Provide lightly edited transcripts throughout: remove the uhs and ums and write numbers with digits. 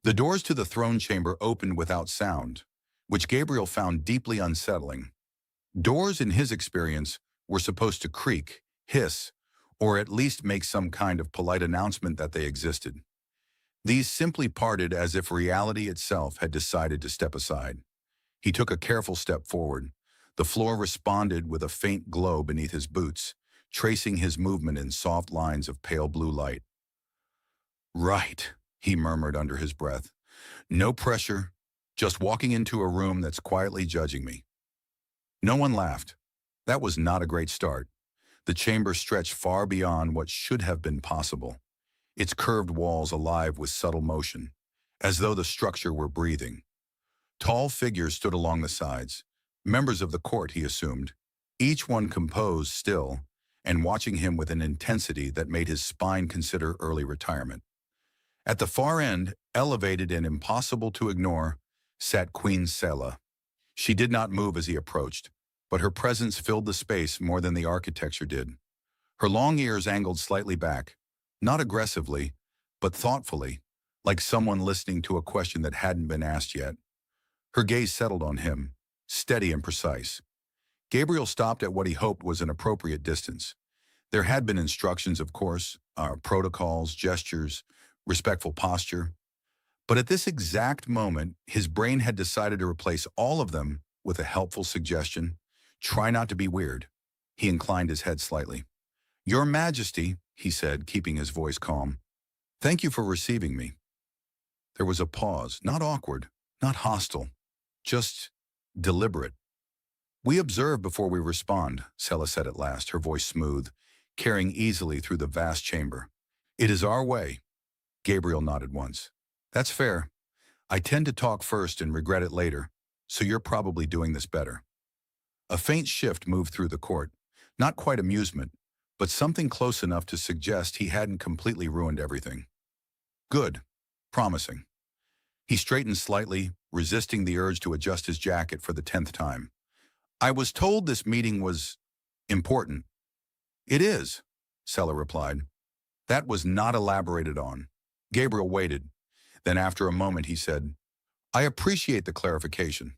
The doors to the throne chamber opened without sound, which Gabriel found deeply unsettling. Doors, in his experience, were supposed to creak, hiss, or at least make some kind of polite announcement that they existed. These simply parted as if reality itself had decided to step aside. He took a careful step forward. The floor responded with a faint glow beneath his boots, tracing his movement in soft lines of pale blue light. "Right," he murmured under his breath. "No pressure, just walking into a room that's quietly judging me." No one laughed. That was not a great start. The chamber stretched far beyond what should have been possible, its curved walls alive with subtle motion, as though the structure were breathing. Tall figures stood along the sides, members of the court, he assumed, each one composed, still, and watching him with an intensity that made his spine consider early retirement. At the far end, elevated and impossible to ignore, sat Queen Sela. She did not move as he approached, but her presence filled the space more than the architecture did. Her long ears angled slightly back, not aggressively, but thoughtfully, like someone listening to a question that hadn't been asked yet. Her gaze settled on him, steady and precise. Gabriel stopped at what he hoped was an appropriate distance. There had been instructions, of course, protocols, gestures, respectful posture. But at this exact moment, his brain had decided to replace all of them with a helpful suggestion. "Try not to be weird." He inclined his head slightly. "Your Majesty," he said, keeping his voice calm, "thank you for receiving me." There was a pause, not awkward, not hostile, just deliberate. "We observe before we respond," Sela said at last, her voice smooth, carrying easily through the vast chamber. "It is our way." Gabriel nodded once. "That's fair. I tend to talk first and regret it later, so you're probably doing this better." A faint shift moved through the court, not quite amusement, but something close enough to suggest he hadn't completely ruined everything. "Good. Promising." He straightened slightly, resisting the urge to adjust his jacket for the 10th time. "I was told this meeting was important." "It is," Sela replied. That was not elaborated on. Gabriel waited. Then after a moment he said, "I appreciate the clarification."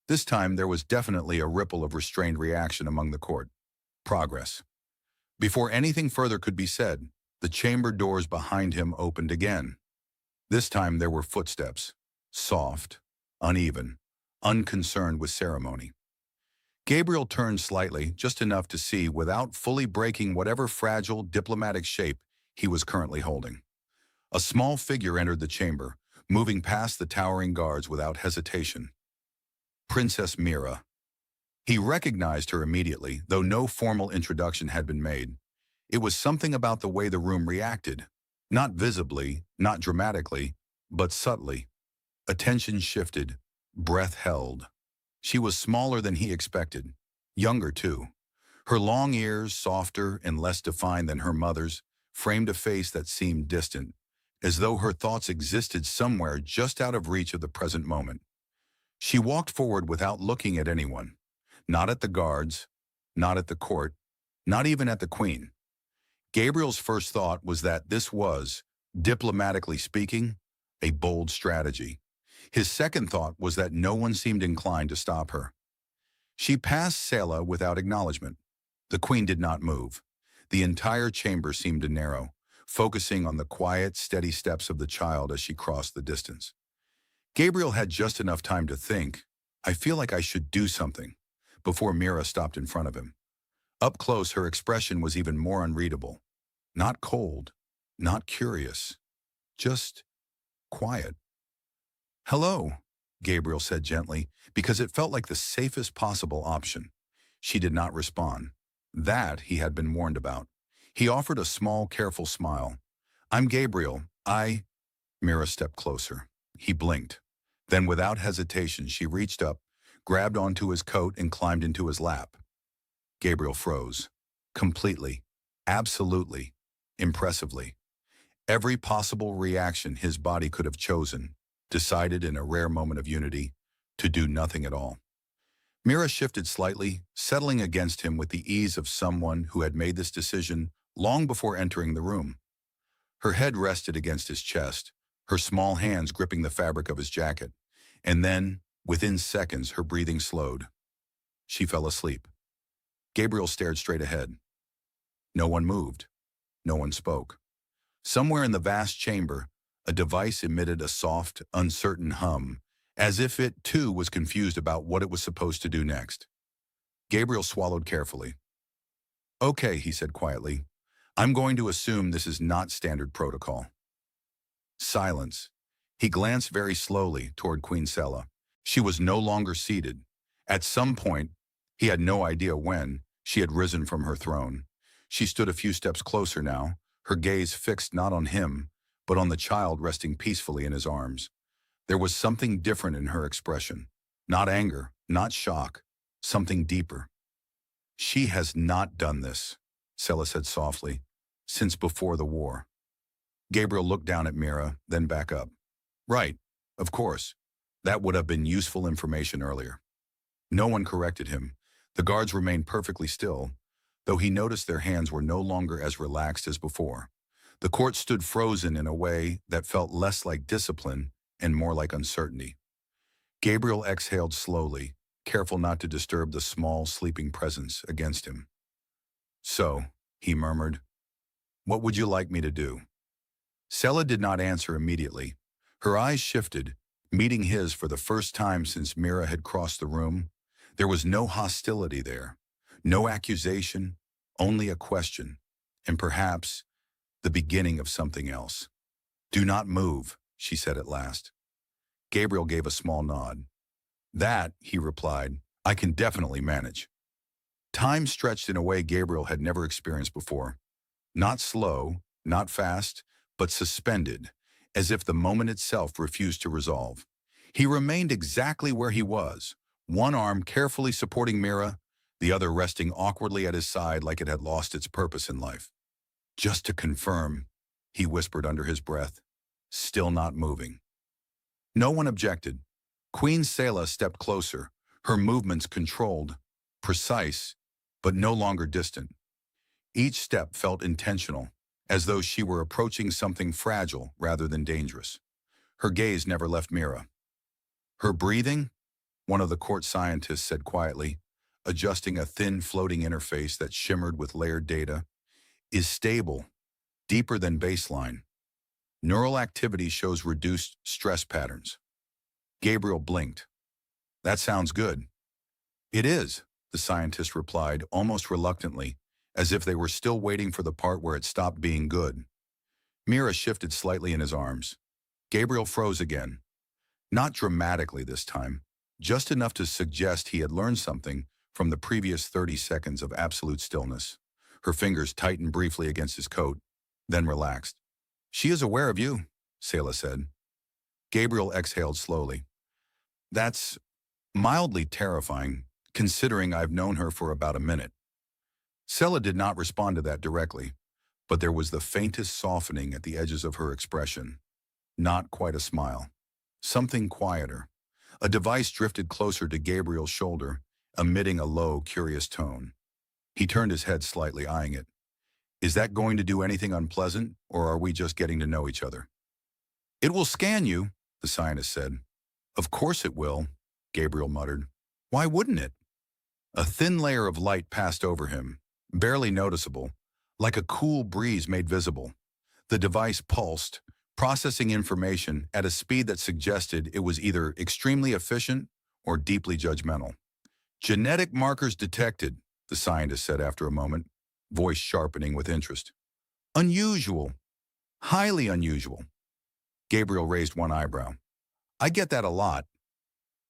This time there was definitely a ripple of restrained reaction among the court. Progress. Before anything further could be said, the chamber doors behind him opened again. This time there were footsteps, soft, uneven, unconcerned with ceremony. Gabriel turned slightly, just enough to see without fully breaking whatever fragile diplomatic shape he was currently holding. A small figure entered the chamber, moving past the towering guards without hesitation. Princess Mira. He recognized her immediately, though no formal introduction had been made. It was something about the way the room reacted, not visibly, not dramatically, but subtly. Attention shifted, breath held. She was smaller than he expected, younger too. Her long ears, softer and less defined than her mother's, framed a face that seemed distant, as though her thoughts existed somewhere just out of reach of the present moment. She walked forward without looking at anyone, not at the guards, not at the court, not even at the queen. Gabriel's first thought was that this was, diplomatically speaking, a bold strategy. His second thought was that no one seemed inclined to stop her. She passed Sela without acknowledgement. The queen did not move. The entire chamber seemed to narrow, focusing on the quiet, steady steps of the child as she crossed the distance. Gabriel had just enough time to think, "I feel like I should do something," before Mira stopped in front of him. Up close, her expression was even more unreadable. Not cold, not curious, just quiet. "Hello," Gabriel said gently, because it felt like the safest possible option. She did not respond. That he had been warned about. He offered a small, careful smile. "I'm Gabriel. Mira stepped closer. He blinked. Then without hesitation, she reached up, grabbed onto his coat and climbed into his lap. Gabriel froze. Completely. Absolutely. Impressively. Every possible reaction his body could have chosen, decided in a rare moment of unity, to do nothing at all. Mira shifted slightly, settling against him with the ease of someone who had made this decision long before entering the room. Her head rested against his chest, her small hands gripping the fabric of his jacket. And then, within seconds, her breathing slowed. She fell asleep. Gabriel stared straight ahead. No one moved. No one spoke. Somewhere in the vast chamber, a device emitted a soft, uncertain hum, as if it, too, was confused about what it was supposed to do next. Gabriel swallowed carefully. "Okay," he said quietly. "I'm going to assume this is not standard protocol." Silence. He glanced very slowly toward Queen Sela. She was no longer seated. At some point, he had no idea when, she had risen from her throne. She stood a few steps closer now, her gaze fixed not on him, but on the child resting peacefully in his arms. There was something different in her expression. Not anger, not shock, something deeper. "She has not done this," Sela said softly, "since before the war." Gabriel looked down at Mira, then back up. "Right, of course. That would have been useful information earlier." No one corrected him. The guards remained perfectly still, though he noticed their hands were no longer as relaxed as before. The court stood frozen in a way that felt less like discipline and more like uncertainty. Gabriel exhaled slowly, careful not to disturb the small, sleeping presence against him. "So," he murmured, "what would you like me to do?" Sela did not answer immediately. Her eyes shifted, meeting his for the first time since Mira had crossed the room. There was no hostility there, no accusation, only a question, and perhaps the beginning of something else. "Do not move," she said at last. Gabriel gave a small nod. "That," he replied, "I can definitely manage." Time stretched in a way Gabriel had never experienced before. Not slow, not fast, but suspended, as if the moment itself refused to resolve. He remained exactly where he was, one arm carefully supporting Mira, the other resting awkwardly at his side like it had lost its purpose in life. "Just to confirm," he whispered under his breath, still not moving. No one objected. Queen Sela stepped closer, her movements controlled, precise, but no longer distant. Each step felt intentional, as though she were approaching something fragile rather than dangerous. Her gaze never left Mira. "Her breathing," one of the court scientists said quietly, adjusting a thin floating interface that shimmered with layered data, "is stable, deeper than baseline. Neural activity shows reduced stress patterns." Gabriel blinked. "That sounds good." "It is," the scientist replied, almost reluctantly, as if they were still waiting for the part where it stopped being good. Mira shifted slightly in his arms. Gabriel froze again. Not dramatically this time, just enough to suggest he had learned something from the previous 30 seconds of absolute stillness. Her fingers tightened briefly against his coat, then relaxed. "She is aware of you," Sela said. Gabriel exhaled slowly. "That's mildly terrifying, considering I've known her for about a minute." Sela did not respond to that directly, but there was the faintest softening at the edges of her expression. Not quite a smile. Something quieter. A device drifted closer to Gabriel's shoulder, emitting a low, curious tone. He turned his head slightly, eyeing it. "Is that going to do anything unpleasant, or are we just getting to know each other?" "It will scan you," the scientist said. "Of course it will," Gabriel muttered. "Why wouldn't it?" A thin layer of light passed over him, barely noticeable, like a cool breeze made visible. The device pulsed, processing information at a speed that suggested it was either extremely efficient or deeply judgmental. "Genetic markers detected," the scientist said after a moment, voice sharpening with interest. "Unusual. Highly unusual." Gabriel raised one eyebrow. "I get that a lot."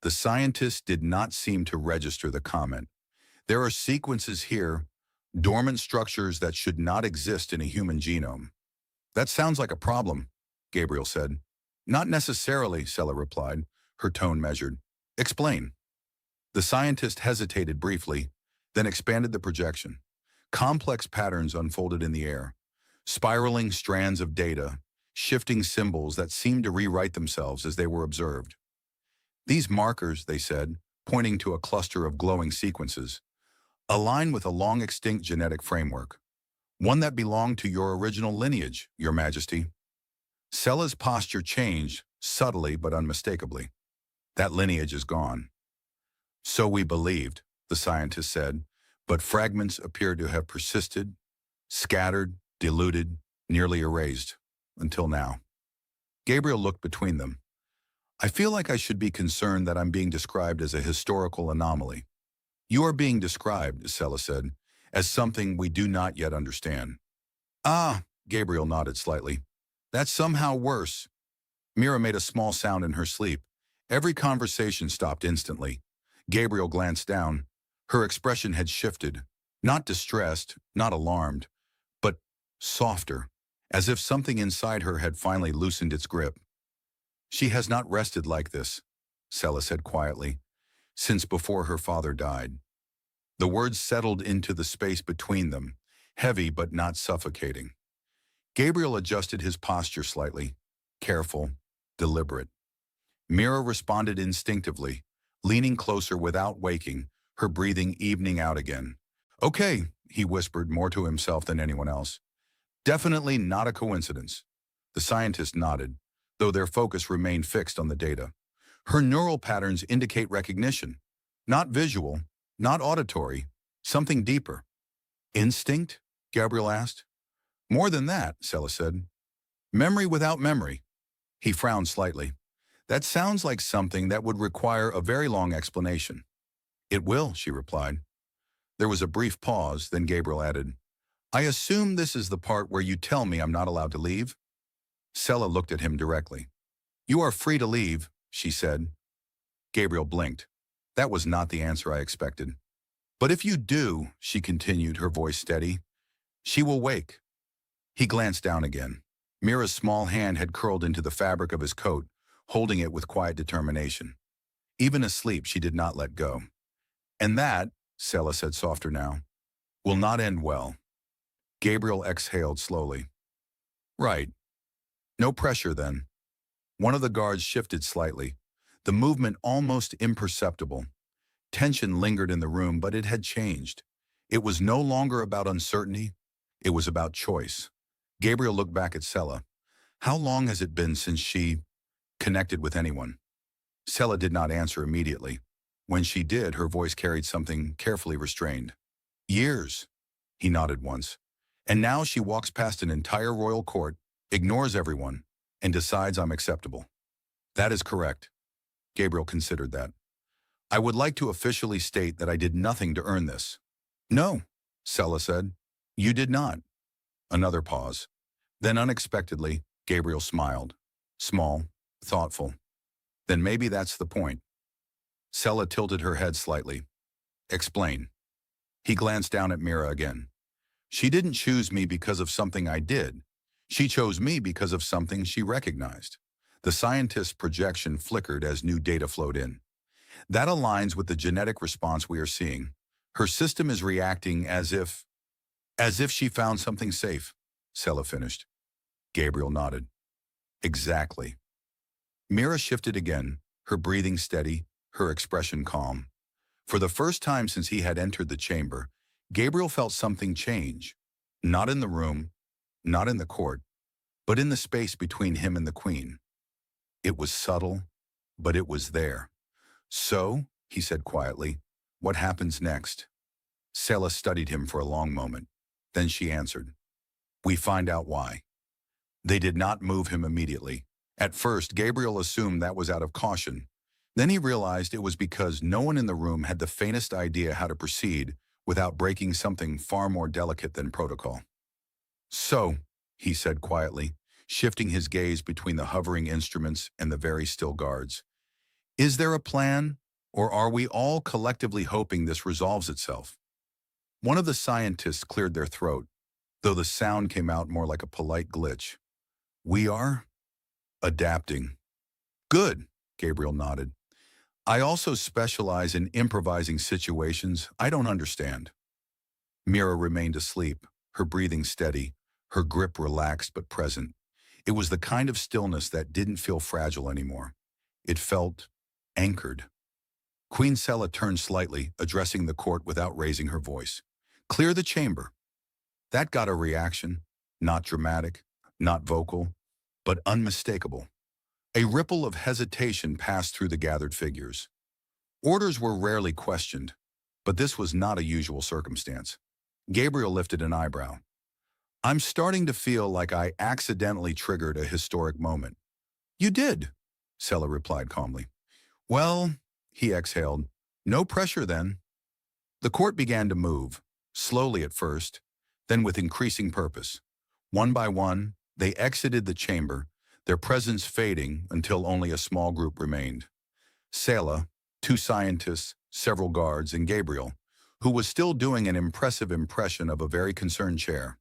The scientist did not seem to register the comment. "There are sequences here, dormant structures that should not exist in a human genome." "That sounds like a problem," Gabriel said. "Not necessarily," Sela replied, her tone measured. "Explain." The scientist hesitated briefly, then expanded the projection. Complex patterns unfolded in the air, spiraling strands of data, shifting symbols that seemed to rewrite themselves as they were observed. "These markers," they said, pointing to a cluster of glowing sequences, "align with a long-extinct genetic framework, one that belonged to your original lineage, Your Majesty." Sela's posture changed, subtly but unmistakably. That lineage is gone. So we believed, the scientist said, but fragments appear to have persisted, scattered, diluted, nearly erased, until now. Gabriel looked between them. I feel like I should be concerned that I'm being described as a historical anomaly. You are being described, Sela said, as something we do not yet understand. Ah, Gabriel nodded slightly. That's somehow worse. Mira made a small sound in her sleep. Every conversation stopped instantly. Gabriel glanced down. Her expression had shifted. Not distressed, not alarmed, but softer, as if something inside her had finally loosened its grip. She has not rested like this, Sela said quietly, since before her father died. The words settled into the space between them, heavy but not suffocating. Gabriel adjusted his posture slightly, careful, deliberate. Mira responded instinctively, leaning closer without waking, her breathing evening out again. Okay, he whispered more to himself than anyone else. Definitely not a coincidence. The scientist nodded, though their focus remained fixed on the data. Her neural patterns indicate recognition. Not visual, not auditory, something deeper. Instinct? Gabriel asked. More than that, Sela said. Memory without memory. He frowned slightly. That sounds like something that would require a very long explanation. It will, she replied. There was a brief pause, then Gabriel added, I assume this is the part where you tell me I'm not allowed to leave? Sela looked at him directly. You are free to leave, she said. Gabriel blinked. That was not the answer I expected. But if you do, she continued, her voice steady, she will wake. He glanced down again. Mira's small hand had curled into the fabric of his coat, holding it with quiet determination. Even asleep, she did not let go. And that, Sela said softer now, will not end well. Gabriel exhaled slowly. Right. No pressure then. One of the guards shifted slightly, the movement almost imperceptible. Tension lingered in the room, but it had changed. It was no longer about uncertainty. It was about choice. Gabriel looked back at Sela. How long has it been since she connected with anyone? Sela did not answer immediately. When she did, her voice carried something carefully restrained. Years, he nodded once. And now she walks past an entire royal court, ignores everyone, and decides I'm acceptable. That is correct. Gabriel considered that. I would like to officially state that I did nothing to earn this. No, Sela said. You did not. Another pause. Then unexpectedly, Gabriel smiled. Small, thoughtful. Then maybe that's the point. Sela tilted her head slightly. Explain. He glanced down at Mira again. She didn't choose me because of something I did. She chose me because of something she recognized. The scientist's projection flickered as new data flowed in. That aligns with the genetic response we are seeing. Her system is reacting as if she found something safe, Sela finished. Gabriel nodded. Exactly. Mira shifted again, her breathing steady, her expression calm. For the first time since he had entered the chamber, Gabriel felt something change. Not in the room, not in the court, but in the space between him and the queen. It was subtle, but it was there. So, he said quietly, what happens next? Sela studied him for a long moment. Then she answered, we find out why. They did not move him immediately. At first, Gabriel assumed that was out of caution. Then he realized it was because no one in the room had the faintest idea how to proceed without breaking something far more delicate than protocol. So, he said quietly, shifting his gaze between the hovering instruments and the very still guards. Is there a plan, or are we all collectively hoping this resolves itself? One of the scientists cleared their throat, though the sound came out more like a polite glitch. We are adapting. Good, Gabriel nodded. I also specialize in improvising situations I don't understand. Mira remained asleep, her breathing steady, her grip relaxed but present. It was the kind of stillness that didn't feel fragile anymore. It felt anchored. Queen Sela turned slightly, addressing the court without raising her voice. Clear the chamber. That got a reaction, not dramatic, not vocal, but unmistakable. A ripple of hesitation passed through the gathered figures. Orders were rarely questioned, but this was not a usual circumstance. Gabriel lifted an eyebrow. I'm starting to feel like I accidentally triggered a historic moment. You did, Sela replied calmly. Well, he exhaled, no pressure then. The court began to move, slowly at first, then with increasing purpose. One by one, they exited the chamber, their presence fading until only a small group remained. Sela, two scientists, several guards, and Gabriel, who was still doing an impressive impression of a very concerned chair.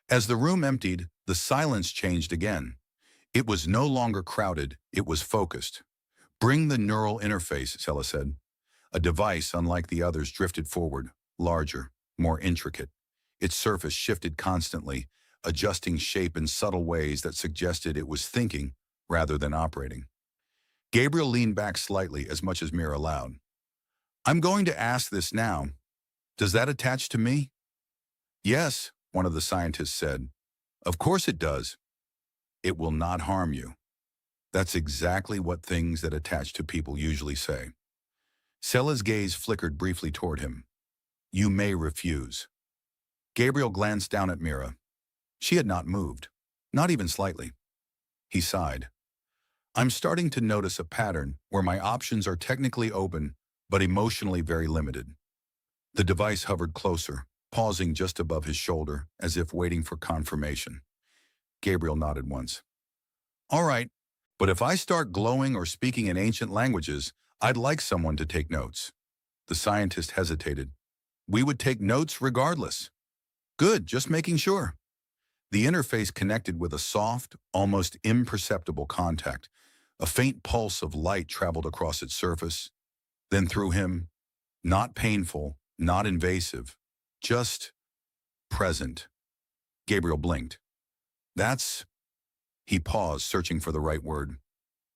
As the room emptied, the silence changed again. It was no longer crowded, it was focused. Bring the neural interface, Sela said. A device, unlike the others, drifted forward, larger, more intricate. Its surface shifted constantly, adjusting shape in subtle ways that suggested it was thinking rather than operating. Gabriel leaned back slightly, as much as Mira allowed. I'm going to ask this now. Does that attach to me? Yes, one of the scientists said. Of course it does. It will not harm you. That's exactly what things that attach to people usually say. Sela's gaze flickered briefly toward him. You may refuse. Gabriel glanced down at Mira. She had not moved, not even slightly. He sighed. I'm starting to notice a pattern where my options are technically open, but emotionally very limited. The device hovered closer, pausing just above his shoulder, as if waiting for confirmation. Gabriel nodded once. All right, but if I start glowing or speaking in ancient languages, I'd like someone to take notes. The scientist hesitated. We would take notes regardless. Good, just making sure. The interface connected with a soft, almost imperceptible contact. A faint pulse of light traveled across its surface, then through him. Not painful, not invasive, just present. Gabriel blinked. That's... He paused, searching for the right word.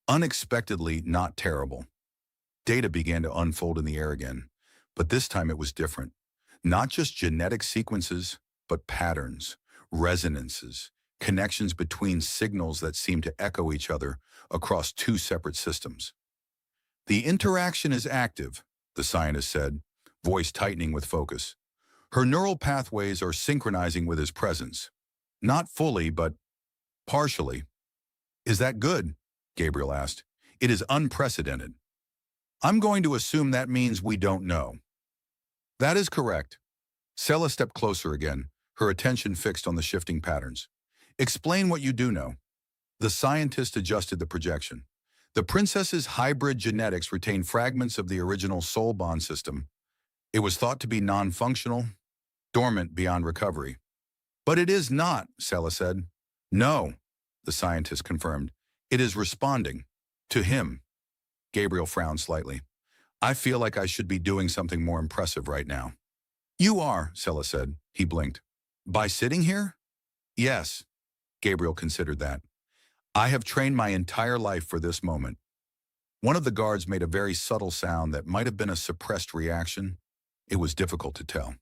Unexpectedly not terrible. Data began to unfold in the air again, but this time it was different. Not just genetic sequences, but patterns, resonances, connections between signals that seemed to echo each other across two separate systems. The interaction is active, the scientist said, voice tightening with focus. Her neural pathways are synchronizing with his presence. Not fully, but partially. Is that good? Gabriel asked. It is unprecedented. I'm going to assume that means we don't know. That is correct. Sela stepped closer again, her attention fixed on the shifting patterns. Explain what you do know. The scientist adjusted the projection. The princess's hybrid genetics retained fragments of the original soul bond system. It was thought to be non-functional, dormant beyond recovery. But it is not, Sela said. No, the scientist confirmed. It is responding. To him. Gabriel frowned slightly. I feel like I should be doing something more impressive right now. You are, Sela said. He blinked. By sitting here? Yes. Gabriel considered that. I have trained my entire life for this moment. One of the guards made a very subtle sound that might have been a suppressed reaction. It was difficult to tell.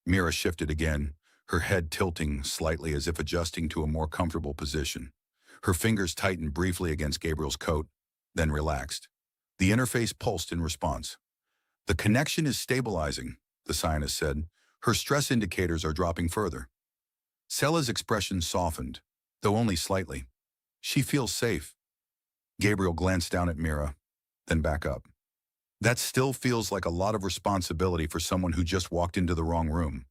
Mira shifted again, her head tilting slightly as if adjusting to a more comfortable position. Her fingers tightened briefly against Gabriel's coat, then relaxed. The interface pulsed in response. The connection is stabilizing, the scientist said. Her stress indicators are dropping further. Sela's expression softened, though only slightly. She feels safe. Gabriel glanced down at Mira, then back up. That still feels like a lot of responsibility for someone who just walked into the wrong room.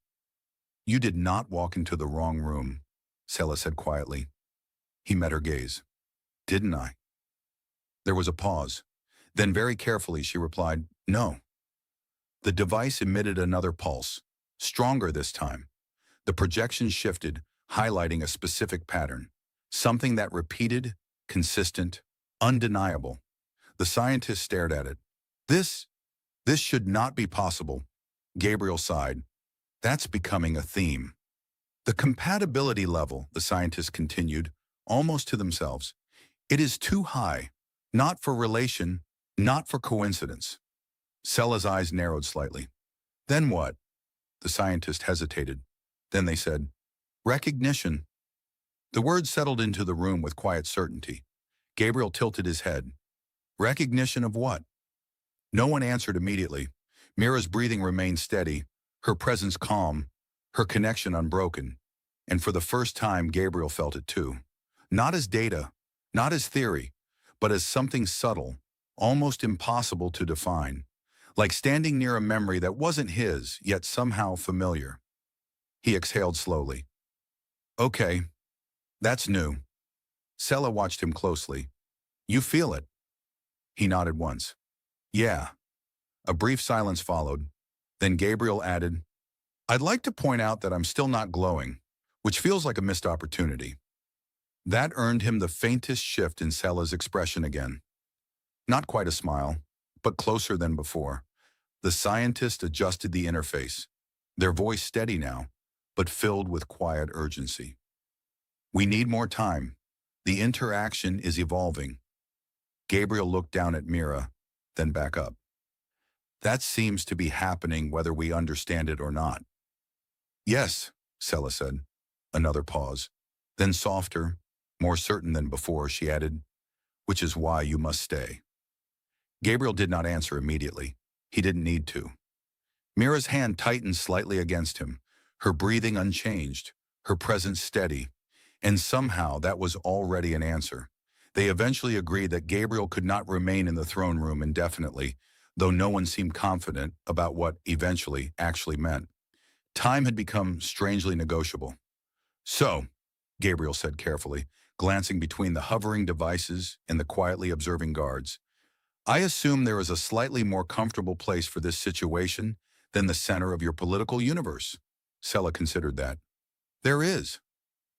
You did not walk into the wrong room, Sela said quietly. He met her gaze. Didn't I? There was a pause. Then very carefully she replied, no. The device emitted another pulse, stronger this time. The projection shifted, highlighting a specific pattern, something that repeated, consistent, undeniable. The scientist stared at it. This should not be possible. Gabriel sighed. That's becoming a theme. The compatibility level, the scientists continued, almost to themselves. It is too high, not for relation, not for coincidence. Sela's eyes narrowed slightly. Then what? The scientist hesitated. Then they said, recognition. The words settled into the room with quiet certainty. Gabriel tilted his head. Recognition of what? No one answered immediately. Mira's breathing remained steady, her presence calm, her connection unbroken. And for the first time, Gabriel felt it too. Not as data, not as theory, but as something subtle, almost impossible to define. Like standing near a memory that wasn't his, yet somehow familiar. He exhaled slowly. Okay, that's new. Sela watched him closely. You feel it? He nodded once. Yeah. A brief silence followed. Then Gabriel added, I'd like to point out that I'm still not glowing, which feels like a missed opportunity. That earned him the faintest shift in Sela's expression again. Not quite a smile, but closer than before. The scientist adjusted the interface, their voice steady now, but filled with quiet urgency. We need more time. The interaction is evolving. Gabriel looked down at Mira, then back up. That seems to be happening whether we understand it or not. Yes, Sela said. Another pause. Then softer, more certain than before, she added, which is why you must stay. Gabriel did not answer immediately. He didn't need to. Mira's hand tightened slightly against him, her breathing unchanged, her presence steady, and somehow that was already an answer. They eventually agreed that Gabriel could not remain in the throne room indefinitely, though no one seemed confident about what eventually actually meant. Time had become strangely negotiable. So, Gabriel said carefully, glancing between the hovering devices and the quietly observing guards, I assume there is a slightly more comfortable place for this situation than the center of your political universe. Sela considered that. There is.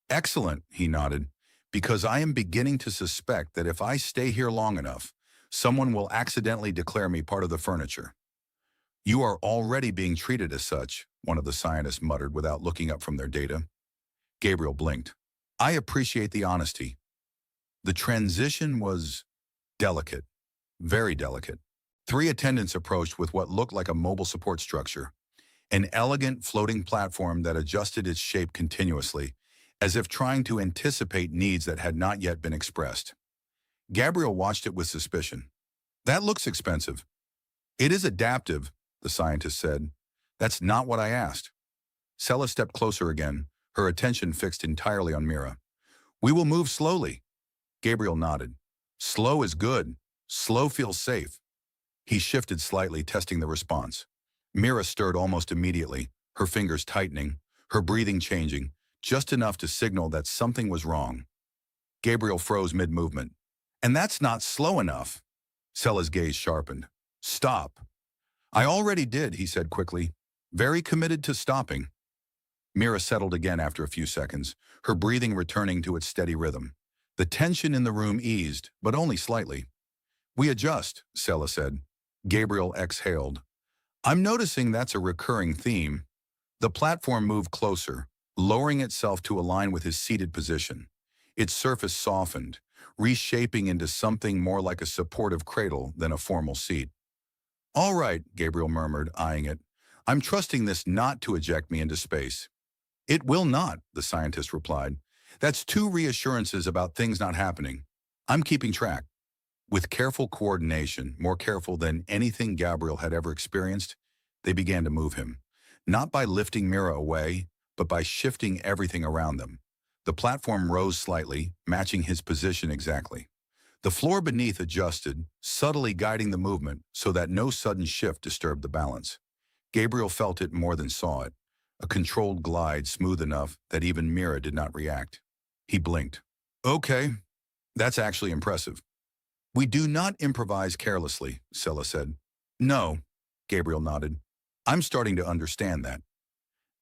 Excellent, he nodded, because I am beginning to suspect that if I stay here long enough, someone will accidentally declare me part of the furniture. You are already being treated as such, one of the scientists muttered without looking up from their data. Gabriel blinked. I appreciate the honesty. The transition was delicate, very delicate. 3 attendants approached with what looked like a mobile support structure, an elegant floating platform that adjusted its shape continuously, as if trying to anticipate needs that had not yet been expressed. Gabriel watched it with suspicion. That looks expensive. It is adaptive, the scientist said. That's not what I asked. Sela stepped closer again, her attention fixed entirely on Mira. We will move slowly. Gabriel nodded. Slow is good. Slow feels safe. He shifted slightly, testing the response. Mira stirred almost immediately, her fingers tightening, her breathing changing, just enough to signal that something was wrong. Gabriel froze mid-movement. And that's not slow enough. Sela's gaze sharpened. Stop. I already did, he said quickly. Very committed to stopping. Mira settled again after a few seconds, her breathing returning to its steady rhythm. The tension in the room eased, but only slightly. We adjust, Sela said. Gabriel exhaled. I'm noticing that's a recurring theme. The platform moved closer, lowering itself to align with his seated position. Its surface softened, reshaping into something more like a supportive cradle than a formal seat. All right, Gabriel murmured, eyeing it. I'm trusting this not to eject me into space. It will not, the scientist replied. That's 2 reassurances about things not happening. I'm keeping track. With careful coordination, more careful than anything Gabriel had ever experienced, they began to move him. Not by lifting Mira away, but by shifting everything around them. The platform rose slightly, matching his position exactly. The floor beneath adjusted, subtly guiding the movement so that no sudden shift disturbed the balance. Gabriel felt it more than saw it, a controlled glide smooth enough that even Mira did not react. He blinked. Okay, that's actually impressive. We do not improvise carelessly, Sela said. No, Gabriel nodded. I'm starting to understand that.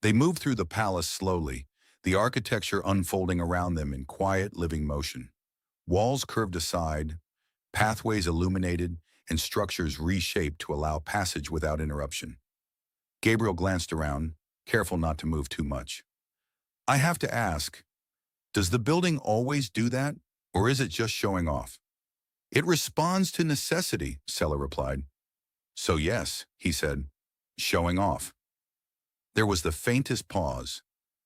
They moved through the palace slowly, the architecture unfolding around them in quiet, living motion. Walls curved aside, pathways illuminated, and structures reshaped to allow passage without interruption. Gabriel glanced around, careful not to move too much. I have to ask, does the building always do that, or is it just showing off? It responds to necessity, Sela replied. So yes, he said, showing off. There was the faintest pause.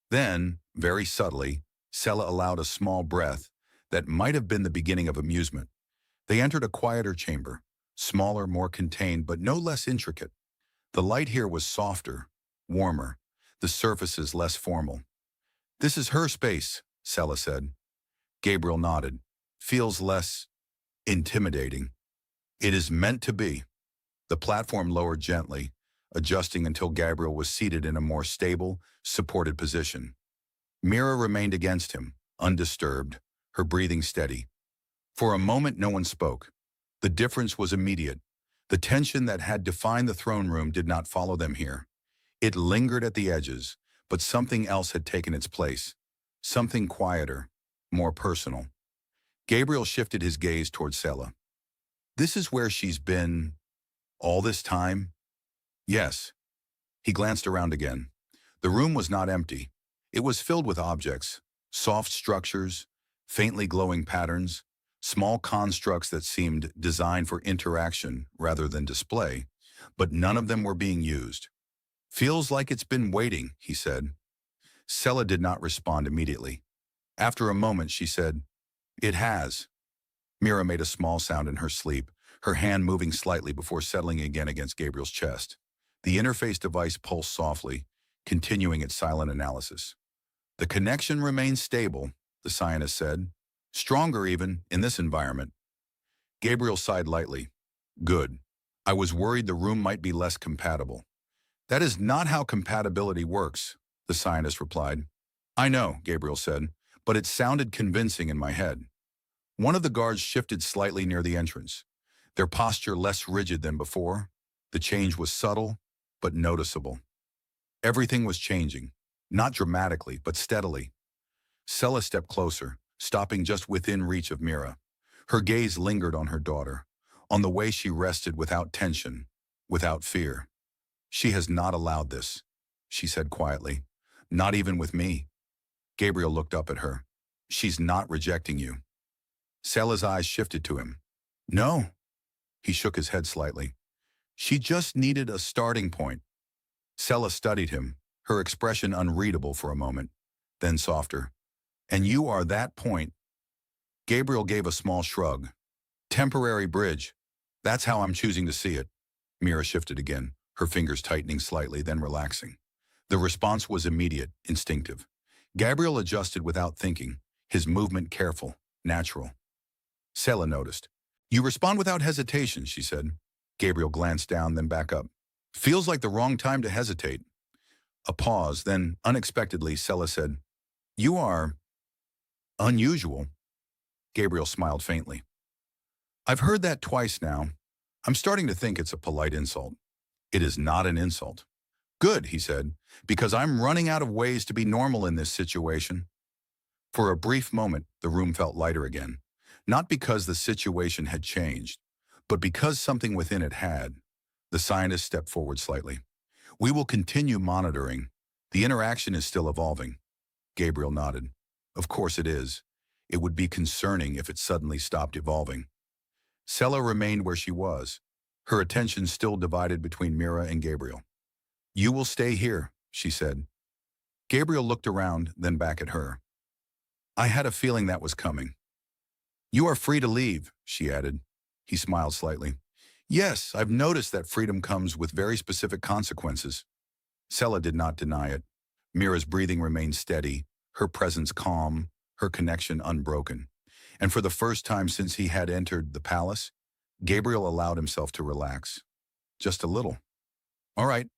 Then, very subtly, Sela allowed a small breath that might have been the beginning of amusement. They entered a quieter chamber, smaller, more contained, but no less intricate. The light here was softer, warmer, the surfaces less formal. "This is her space," Sela said. Gabriel nodded. "Feels less intimidating." "It is meant to be." The platform lowered gently, adjusting until Gabriel was seated in a more stable, supported position. Mira remained against him, undisturbed, her breathing steady. For a moment no one spoke. The difference was immediate. The tension that had defined the throne room did not follow them here. It lingered at the edges, but something else had taken its place. Something quieter, more personal. Gabriel shifted his gaze toward Sela. "This is where she's been all this time?" "Yes." He glanced around again. The room was not empty. It was filled with objects, soft structures, faintly glowing patterns, small constructs that seemed designed for interaction rather than display, but none of them were being used. "Feels like it's been waiting," he said. Sela did not respond immediately. After a moment, she said, "It has." Mira made a small sound in her sleep, her hand moving slightly before settling again against Gabriel's chest. The interface device pulsed softly, continuing its silent analysis. "The connection remains stable," the scientist said. "Stronger even, in this environment." Gabriel sighed lightly. "Good. I was worried the room might be less compatible." "That is not how compatibility works," the scientist replied. "I know," Gabriel said, "but it sounded convincing in my head." One of the guards shifted slightly near the entrance, their posture less rigid than before. The change was subtle, but noticeable. Everything was changing, not dramatically, but steadily. Sela stepped closer, stopping just within reach of Mira. Her gaze lingered on her daughter, on the way she rested without tension, without fear. "She has not allowed this," she said quietly. "Not even with me." Gabriel looked up at her. "She's not rejecting you." Sela's eyes shifted to him. "No." He shook his head slightly. "She just needed a starting point." Sela studied him, her expression unreadable for a moment, then softer. "And you are that point." Gabriel gave a small shrug. "Temporary bridge. That's how I'm choosing to see it." Mira shifted again, her fingers tightening slightly, then relaxing. The response was immediate, instinctive. Gabriel adjusted without thinking, his movement careful, natural. Sela noticed. "You respond without hesitation," she said. Gabriel glanced down, then back up. "Feels like the wrong time to hesitate." A pause, then, unexpectedly, Sela said, "You are unusual." Gabriel smiled faintly. "I've heard that twice now. I'm starting to think it's a polite insult." "It is not an insult." "Good," he said, "because I'm running out of ways to be normal in this situation." For a brief moment, the room felt lighter again, not because the situation had changed, but because something within it had. The scientist stepped forward slightly. "We will continue monitoring. The interaction is still evolving." Gabriel nodded. "Of course it is. It would be concerning if it suddenly stopped evolving." Sela remained where she was, her attention still divided between Mira and Gabriel. "You will stay here," she said. Gabriel looked around, then back at her. "I had a feeling that was coming." "You are free to leave," she added. He smiled slightly. "Yes, I've noticed that freedom comes with very specific consequences." Sela did not deny it. Mira's breathing remained steady, her presence calm, her connection unbroken. And for the first time since he had entered the palace, Gabriel allowed himself to relax. Just a little. "All right,"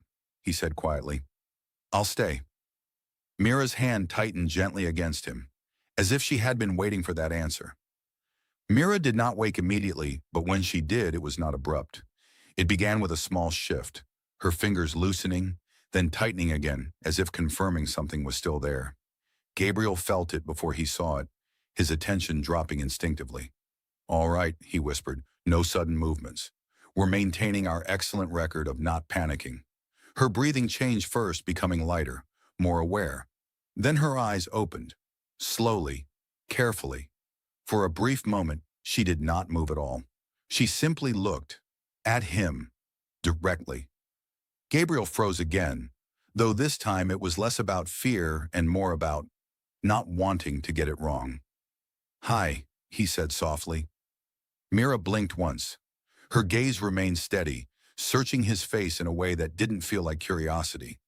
he said quietly. "I'll stay." Mira's hand tightened gently against him, as if she had been waiting for that answer. Mira did not wake immediately, but when she did, it was not abrupt. It began with a small shift, her fingers loosening, then tightening again, as if confirming something was still there. Gabriel felt it before he saw it, his attention dropping instinctively. "All right," he whispered, "no sudden movements. We're maintaining our excellent record of not panicking." Her breathing changed first, becoming lighter, more aware. Then her eyes opened, slowly, carefully. For a brief moment, she did not move at all. She simply looked at him, directly. Gabriel froze again, though this time it was less about fear and more about not wanting to get it wrong. "Hi," he said softly. Mira blinked once. Her gaze remained steady, searching his face in a way that didn't feel like curiosity.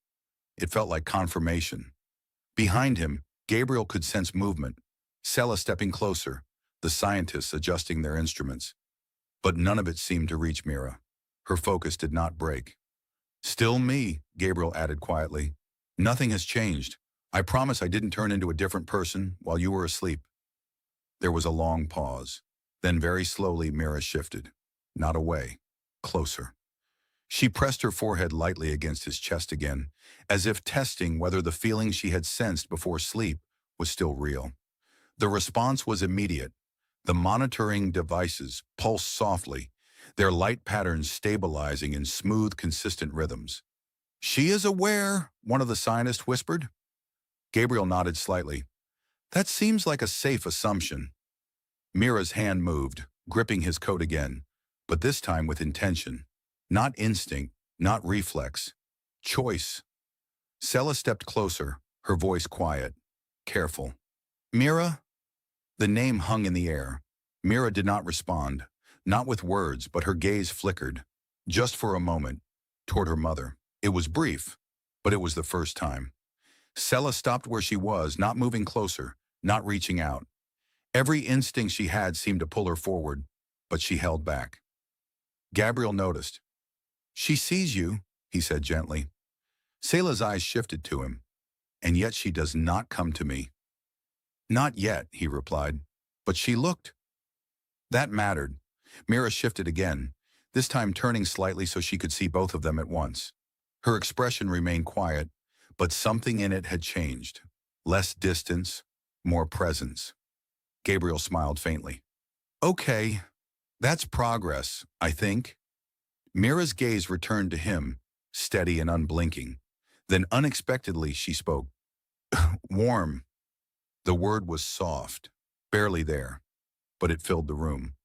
It felt like confirmation. Behind him, Gabriel could sense movement. Sela stepping closer, the scientists adjusting their instruments. But none of it seemed to reach Mira. Her focus did not break. "Still me," Gabriel added quietly. "Nothing has changed. I promise I didn't turn into a different person while you were asleep." There was a long pause. Then very slowly Mira shifted. Not away. Closer. She pressed her forehead lightly against his chest again, as if testing whether the feeling she had sensed before sleep was still real. The response was immediate. The monitoring devices pulsed softly, their light patterns stabilizing in smooth, consistent rhythms. "She is aware," one of the scientists whispered. Gabriel nodded slightly. "That seems like a safe assumption." Mira's hand moved, gripping his coat again, but this time with intention. Not instinct, not reflex. Choice. Sela stepped closer, her voice quiet, careful. "Mira?" The name hung in the air. Mira did not respond, not with words, but her gaze flickered, just for a moment, toward her mother. It was brief, but it was the first time. Sela stopped where she was, not moving closer, not reaching out. Every instinct she had seemed to pull her forward, but she held back. Gabriel noticed. "She sees you," he said gently. Sela's eyes shifted to him. "And yet she does not come to me." "Not yet," he replied. "But she looked." That mattered. Mira shifted again, this time turning slightly so she could see both of them at once. Her expression remained quiet, but something in it had changed. Less distance, more presence. Gabriel smiled faintly. "Okay, that's progress, I think." Mira's gaze returned to him, steady and unblinking. Then unexpectedly she spoke. "Warm." The word was soft, barely there, but it filled the room.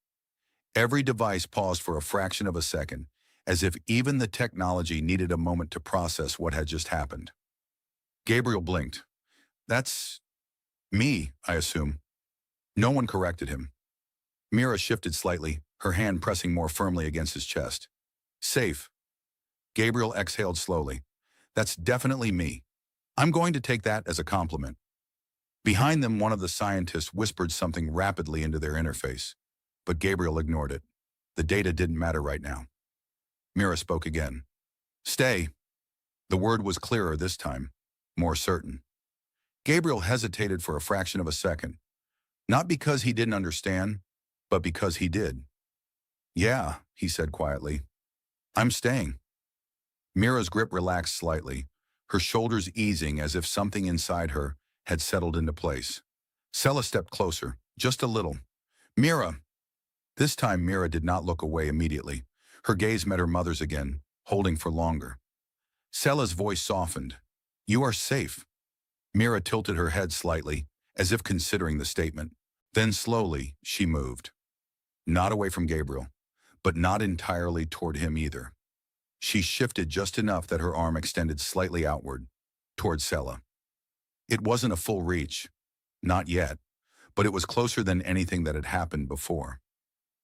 Every device paused for a fraction of a second, as if even the technology needed a moment to process what had just happened. Gabriel blinked. "That's me, I assume." No one corrected him. Mira shifted slightly, her hand pressing more firmly against his chest. "Safe." Gabriel exhaled slowly. "That's definitely me. I'm going to take that as a compliment." Behind them, one of the scientists whispered something rapidly into their interface, but Gabriel ignored it. The data didn't matter right now. Mira spoke again. "Stay." The word was clearer this time, more certain. Gabriel hesitated for a fraction of a second, not because he didn't understand, but because he did. "Yeah," he said quietly. "I'm staying." Mira's grip relaxed slightly, her shoulders easing as if something inside her had settled into place. Sela stepped closer, just a little. "Mira." This time Mira did not look away immediately. Her gaze met her mother's again, holding for longer. Sela's voice softened. "You are safe." Mira tilted her head slightly, as if considering the statement. Then slowly, she moved. Not away from Gabriel, but not entirely toward him either. She shifted just enough that her arm extended slightly outward, toward Sela. It wasn't a full reach, not yet, but it was closer than anything that had happened before.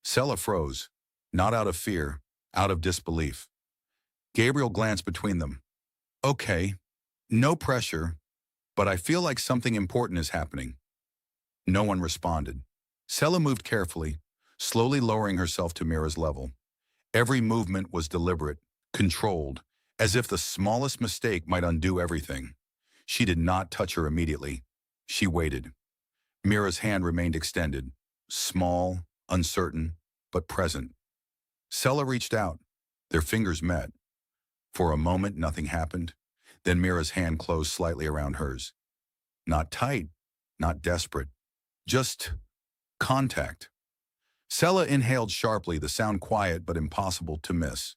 Sela froze, not out of fear, out of disbelief. Gabriel glanced between them. "Okay, no pressure, but I feel like something important is happening." No one responded. Sela moved carefully, slowly lowering herself to Mira's level. Every movement was deliberate, controlled, as if the smallest mistake might undo everything. She did not touch her immediately. She waited. Mira's hand remained extended, small, uncertain, but present. Sela reached out. Their fingers met. For a moment, nothing happened. Then Mira's hand closed slightly around hers. Not tight, not desperate, just contact. Sela inhaled sharply, the sound quiet but impossible to miss.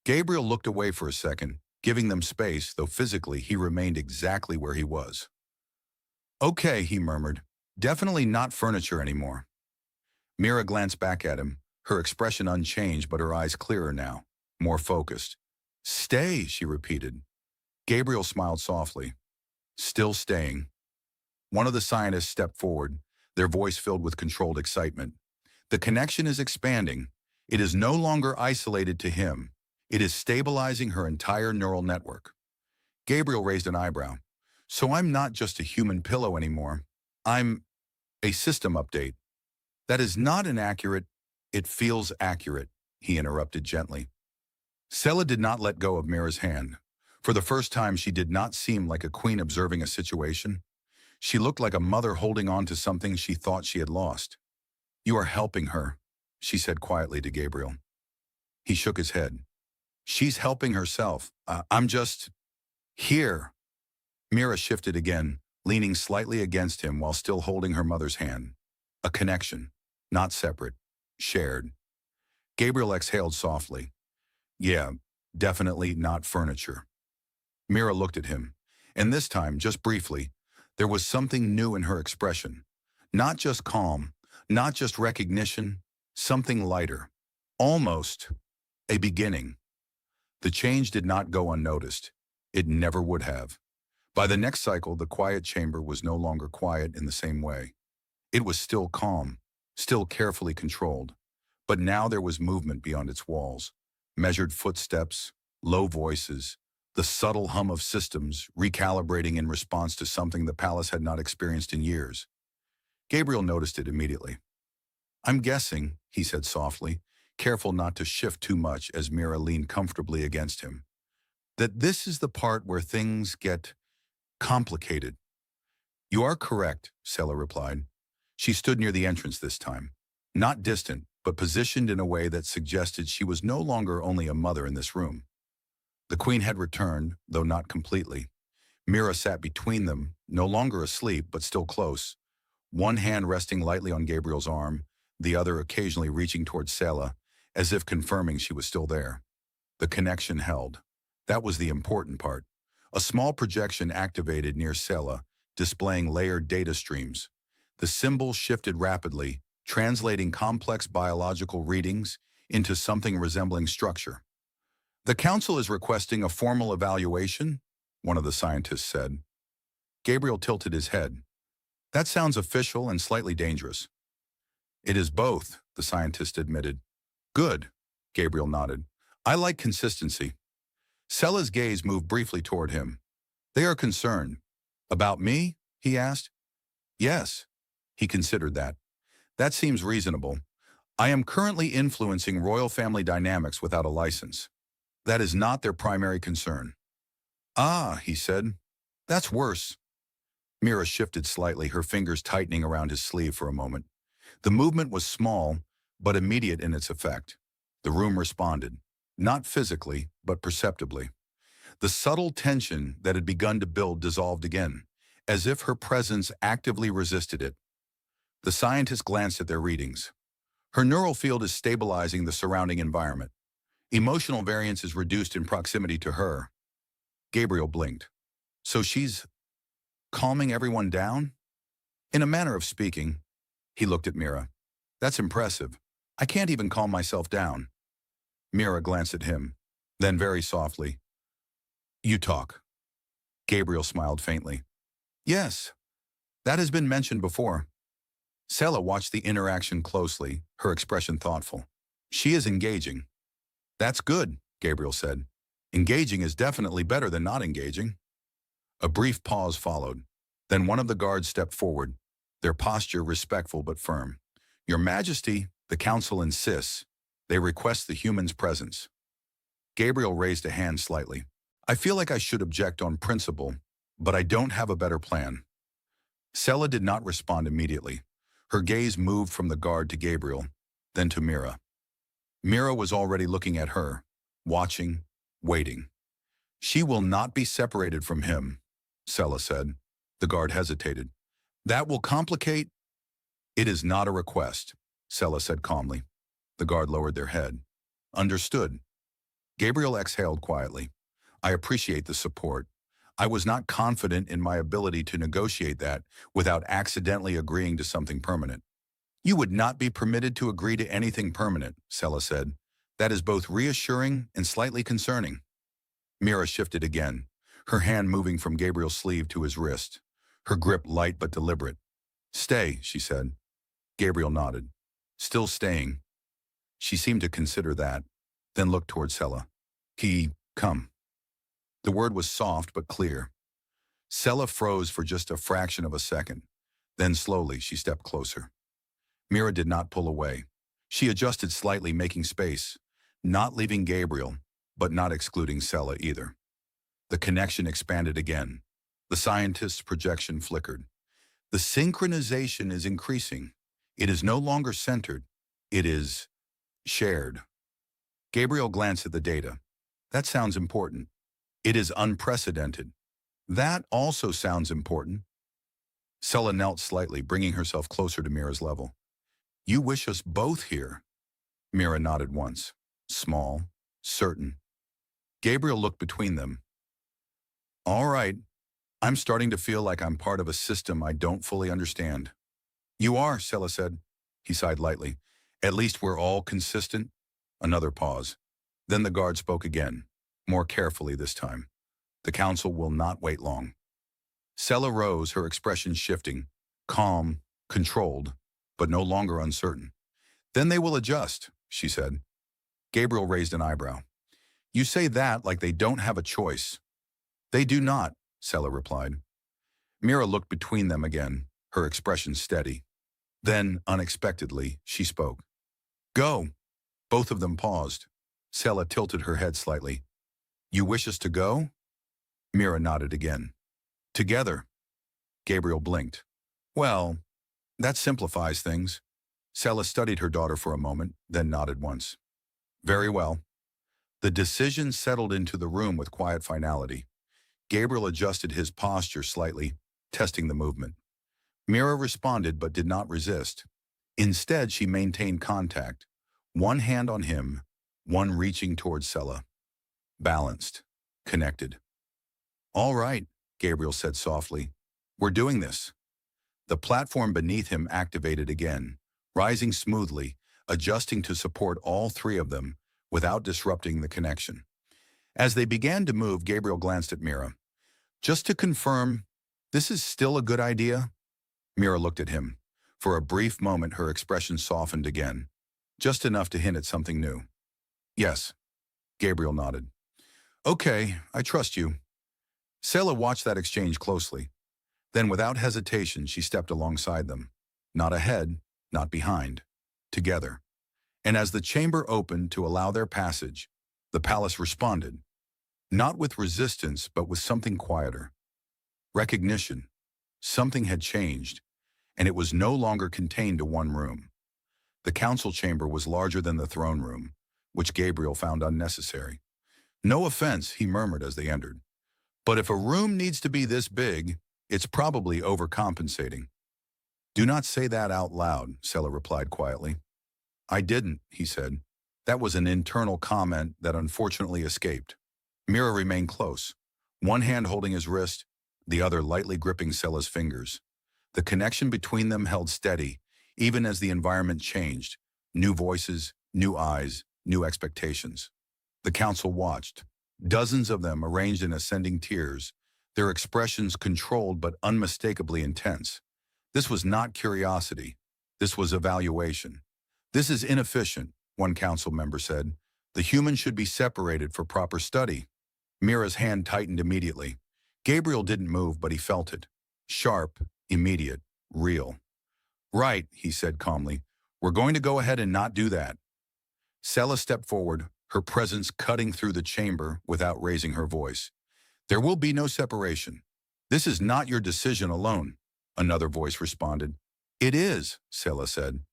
Gabriel looked away for a second, giving them space, though physically he remained exactly where he was. "Okay," he murmured. "Definitely not furniture anymore." Mira glanced back at him, her expression unchanged but her eyes clearer now, more focused. "Stay," she repeated. Gabriel smiled softly. "Still staying." One of the scientists stepped forward, their voice filled with controlled excitement. The connection is expanding. It is no longer isolated to him. It is stabilizing her entire neural network. Gabriel raised an eyebrow. So I'm not just a human pillow anymore. I'm a system update. That is not inaccurate. It feels accurate, he interrupted gently. Sela did not let go of Mira's hand. For the first time, she did not seem like a queen observing a situation. She looked like a mother holding on to something she thought she had lost. You are helping her, she said quietly to Gabriel. He shook his head. She's helping herself. I'm just here. Mira shifted again, leaning slightly against him while still holding her mother's hand. A connection, not separate, shared. Gabriel exhaled softly. Yeah, definitely not furniture. Mira looked at him, and this time, just briefly, there was something new in her expression. Not just calm, not just recognition, something lighter. Almost a beginning. The change did not go unnoticed. It never would have. By the next cycle, the quiet chamber was no longer quiet in the same way. It was still calm, still carefully controlled. But now there was movement beyond its walls. Measured footsteps, low voices, the subtle hum of systems recalibrating in response to something the palace had not experienced in years. Gabriel noticed it immediately. I'm guessing, he said softly, careful not to shift too much as Mira leaned comfortably against him, that this is the part where things get complicated. You are correct, Sela replied. She stood near the entrance this time, not distant, but positioned in a way that suggested she was no longer only a mother in this room. The queen had returned, though not completely. Mira sat between them, no longer asleep, but still close, one hand resting lightly on Gabriel's arm, the other occasionally reaching towards Sela, as if confirming she was still there. The connection held. That was the important part. A small projection activated near Sela, displaying layered data streams. The symbols shifted rapidly, translating complex biological readings into something resembling structure. The council is requesting a formal evaluation, one of the scientists said. Gabriel tilted his head. That sounds official and slightly dangerous. It is both, the scientist admitted. Good, Gabriel nodded. I like consistency. Sela's gaze moved briefly toward him. They are concerned. About me? He asked. Yes, he considered that. That seems reasonable. I am currently influencing royal family dynamics without a license. That is not their primary concern. Ah, he said. That's worse. Mira shifted slightly, her fingers tightening around his sleeve for a moment. The movement was small, but immediate in its effect. The room responded, not physically, but perceptibly. The subtle tension that had begun to build dissolved again, as if her presence actively resisted it. The scientist glanced at their readings. Her neural field is stabilizing the surrounding environment. Emotional variance is reduced in proximity to her. Gabriel blinked. So she's calming everyone down? In a manner of speaking, he looked at Mira. That's impressive. I can't even calm myself down. Mira glanced at him, then very softly. You talk. Gabriel smiled faintly. Yes, that has been mentioned before. Sela watched the interaction closely, her expression thoughtful. She is engaging. That's good, Gabriel said. Engaging is definitely better than not engaging. A brief pause followed. Then one of the guards stepped forward, their posture respectful but firm. Your Majesty, the council insists. They request the human's presence. Gabriel raised a hand slightly. I feel like I should object on principle, but I don't have a better plan. Sela did not respond immediately. Her gaze moved from the guard to Gabriel, then to Mira. Mira was already looking at her, watching, waiting. She will not be separated from him, Sela said. The guard hesitated. That will complicate. It is not a request, Sela said calmly. The guard lowered their head. Understood. Gabriel exhaled quietly. I appreciate the support. I was not confident in my ability to negotiate that without accidentally agreeing to something permanent. You would not be permitted to agree to anything permanent, Sela said. That is both reassuring and slightly concerning. Mira shifted again, her hand moving from Gabriel's sleeve to his wrist. her grip light but deliberate. "Stay," she said. Gabriel nodded. "Still staying." She seemed to consider that, then looked toward Sela. Come." The word was soft but clear. Sela froze for just a fraction of a second. Then slowly she stepped closer. Mira did not pull away. She adjusted slightly, making space, not leaving Gabriel, but not excluding Sela either. The connection expanded again. The scientist's projection flickered. The synchronization is increasing. It is no longer centered. It is shared. Gabriel glanced at the data. That sounds important. It is unprecedented. That also sounds important. Sela knelt slightly, bringing herself closer to Mira's level. "You wish us both here?" Mira nodded once. Small, certain. Gabriel looked between them. "All right. I'm starting to feel like I'm part of a system I don't fully understand." "You are," Sela said. He sighed lightly. "At least we're all consistent." Another pause. Then the guard spoke again, more carefully this time. "The council will not wait long." Sela rose, her expression shifting, calm, controlled, but no longer uncertain. "Then they will adjust," she said. Gabriel raised an eyebrow. "You say that like they don't have a choice." "They do not," Sela replied. Mira looked between them again, her expression steady. Then, unexpectedly, she spoke. "Go." Both of them paused. Sela tilted her head slightly. "You wish us to go?" Mira nodded again. "Together." Gabriel blinked. "Well, that simplifies things." Sela studied her daughter for a moment, then nodded once. "Very well." The decision settled into the room with quiet finality. Gabriel adjusted his posture slightly, testing the movement. Mira responded but did not resist. Instead, she maintained contact, one hand on him, one reaching towards Sela. Balanced, connected. "All right," Gabriel said softly. "We're doing this." The platform beneath him activated again, rising smoothly, adjusting to support all three of them without disrupting the connection. As they began to move, Gabriel glanced at Mira. "Just to confirm, this is still a good idea?" Mira looked at him. For a brief moment, her expression softened again, just enough to hint at something new. "Yes." Gabriel nodded. "Okay, I trust you." Sela watched that exchange closely. Then, without hesitation, she stepped alongside them. Not ahead, not behind. Together. And as the chamber opened to allow their passage, the palace responded. Not with resistance, but with something quieter. Recognition. Something had changed, and it was no longer contained to one room. The council chamber was larger than the throne room, which Gabriel found unnecessary. "No offense," he murmured as they entered. "But if a room needs to be this big, it's probably overcompensating." "Do not say that out loud," Sela replied quietly. "I didn't," he said. "That was an internal comment that unfortunately escaped." Mira remained close, one hand holding his wrist, the other lightly gripping Sela's fingers. The connection between them held steady, even as the environment changed. New voices, new eyes, new expectations. The council watched, dozens of them arranged in ascending tiers, their expressions controlled but unmistakably intense. This was not curiosity. This was evaluation. "This is inefficient," one council member said. "The human should be separated for proper study." Mira's hand tightened immediately. Gabriel didn't move, but he felt it. Sharp, immediate, real. "Right," he said calmly. "We're going to go ahead and not do that." Sela stepped forward, her presence cutting through the chamber without raising her voice. "There will be no separation. This is not your decision alone," another voice responded. "It is," Sela said.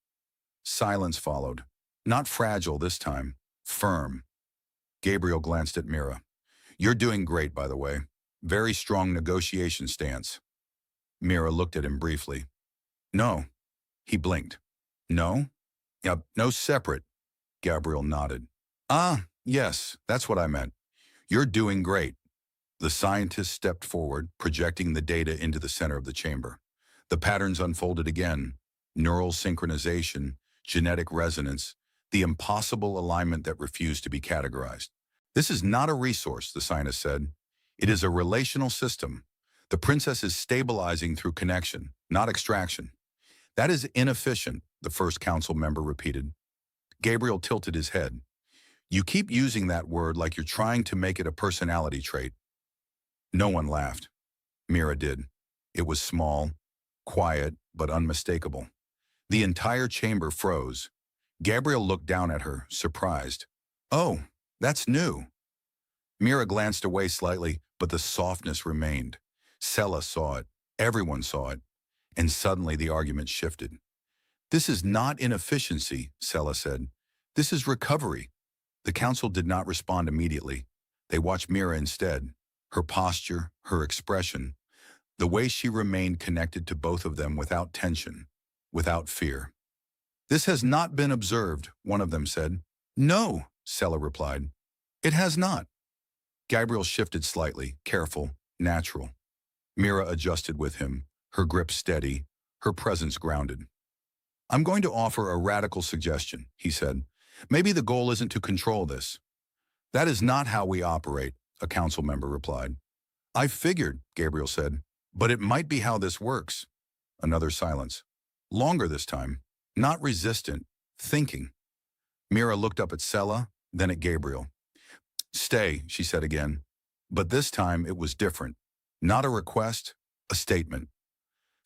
Silence followed. Not fragile this time, firm. Gabriel glanced at Mira. "You're doing great, by the way. Very strong negotiation stance." Mira looked at him briefly. "No." He blinked. "No?" "Yep, no separate." Gabriel nodded. "Ah, yes, that's what I meant. You're doing great." The scientist stepped forward, projecting the data into the center of the chamber. The patterns unfolded again. Neural synchronization, genetic resonance, the impossible alignment that refused to be categorized. "This is not a resource," the scientist said. "It is a relational system. The princess is stabilizing through connection, not extraction. That is inefficient, the first council member repeated. Gabriel tilted his head. You keep using that word like you're trying to make it a personality trait. No one laughed. Mira did. It was small, quiet, but unmistakable. The entire chamber froze. Gabriel looked down at her, surprised. Oh, that's new. Mira glanced away slightly, but the softness remained. Sela saw it. Everyone saw it. And suddenly the argument shifted. This is not inefficiency, Sela said. This is recovery. The council did not respond immediately. They watched Mira instead. Her posture, her expression, the way she remained connected to both of them without tension, without fear. This has not been observed, one of them said. No, Sela replied. It has not. Gabriel shifted slightly, careful, natural. Mira adjusted with him, her grip steady, her presence grounded. I'm going to offer a radical suggestion, he said. Maybe the goal isn't to control this. That is not how we operate, a council member replied. I figured, Gabriel said, but it might be how this works. Another silence. Longer this time. Not resistant, thinking. Mira looked up at Sela, then at Gabriel. Stay, she said again. But this time it was different. Not a request, a statement.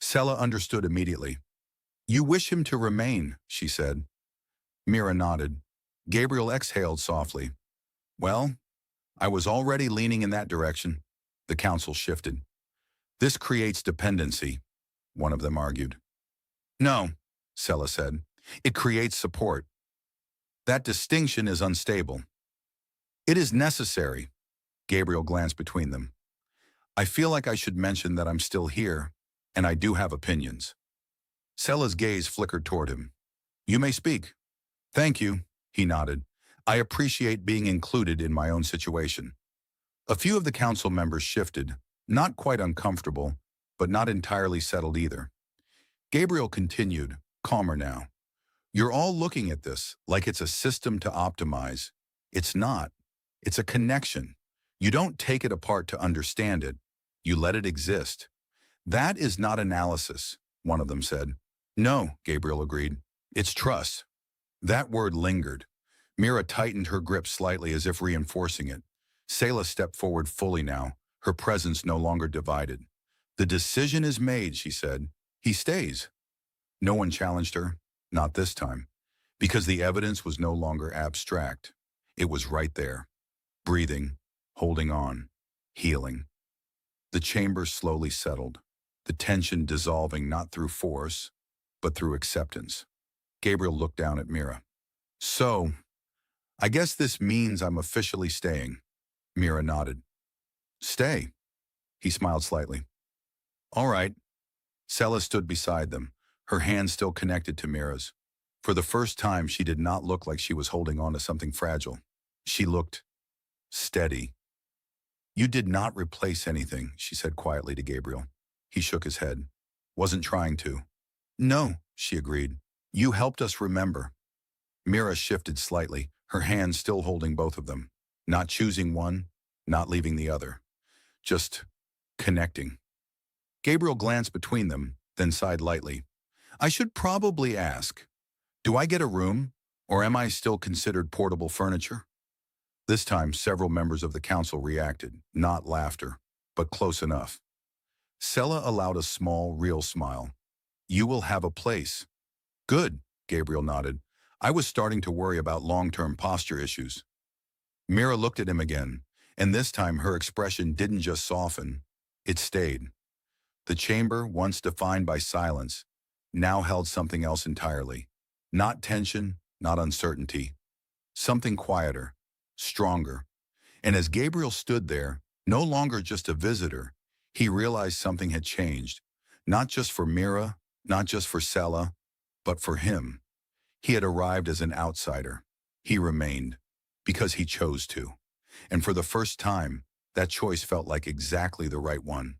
Sela understood immediately. You wish him to remain, she said. Mira nodded. Gabriel exhaled softly. Well, I was already leaning in that direction. The council shifted. This creates dependency, one of them argued. No, Sela said. It creates support. That distinction is unstable. It is necessary. Gabriel glanced between them. I feel like I should mention that I'm still here, and I do have opinions. Sela's gaze flickered toward him. You may speak. Thank you, he nodded. I appreciate being included in my own situation. A few of the council members shifted, not quite uncomfortable, but not entirely settled either. Gabriel continued, calmer now. You're all looking at this like it's a system to optimize. It's not. It's a connection. You don't take it apart to understand it. You let it exist. That is not analysis, one of them said. No, Gabriel agreed. It's trust. That word lingered. Mira tightened her grip slightly as if reinforcing it. Sela stepped forward fully now, her presence no longer divided. The decision is made, she said. He stays. No one challenged her, not this time, because the evidence was no longer abstract. It was right there, breathing, holding on, healing. The chamber slowly settled, the tension dissolving not through force, but through acceptance. Gabriel looked down at Mira. So, I guess this means I'm officially staying. Mira nodded. Stay. He smiled slightly. All right. Sela stood beside them, her hand still connected to Mira's. For the first time, she did not look like she was holding on to something fragile. She looked steady. You did not replace anything, she said quietly to Gabriel. He shook his head. Wasn't trying to. No, she agreed. You helped us remember. Mira shifted slightly, her hands still holding both of them. Not choosing one, not leaving the other. Just connecting. Gabriel glanced between them, then sighed lightly. I should probably ask, do I get a room, or am I still considered portable furniture? This time, several members of the council reacted, not laughter, but close enough. Sela allowed a small, real smile. You will have a place. Good, Gabriel nodded. I was starting to worry about long-term posture issues. Mira looked at him again, and this time her expression didn't just soften, it stayed. The chamber, once defined by silence, now held something else entirely. Not tension, not uncertainty. Something quieter, stronger. And as Gabriel stood there, no longer just a visitor, he realized something had changed. Not just for Mira, not just for Sela, but for him. He had arrived as an outsider. He remained, because he chose to. And for the first time, that choice felt like exactly the right one.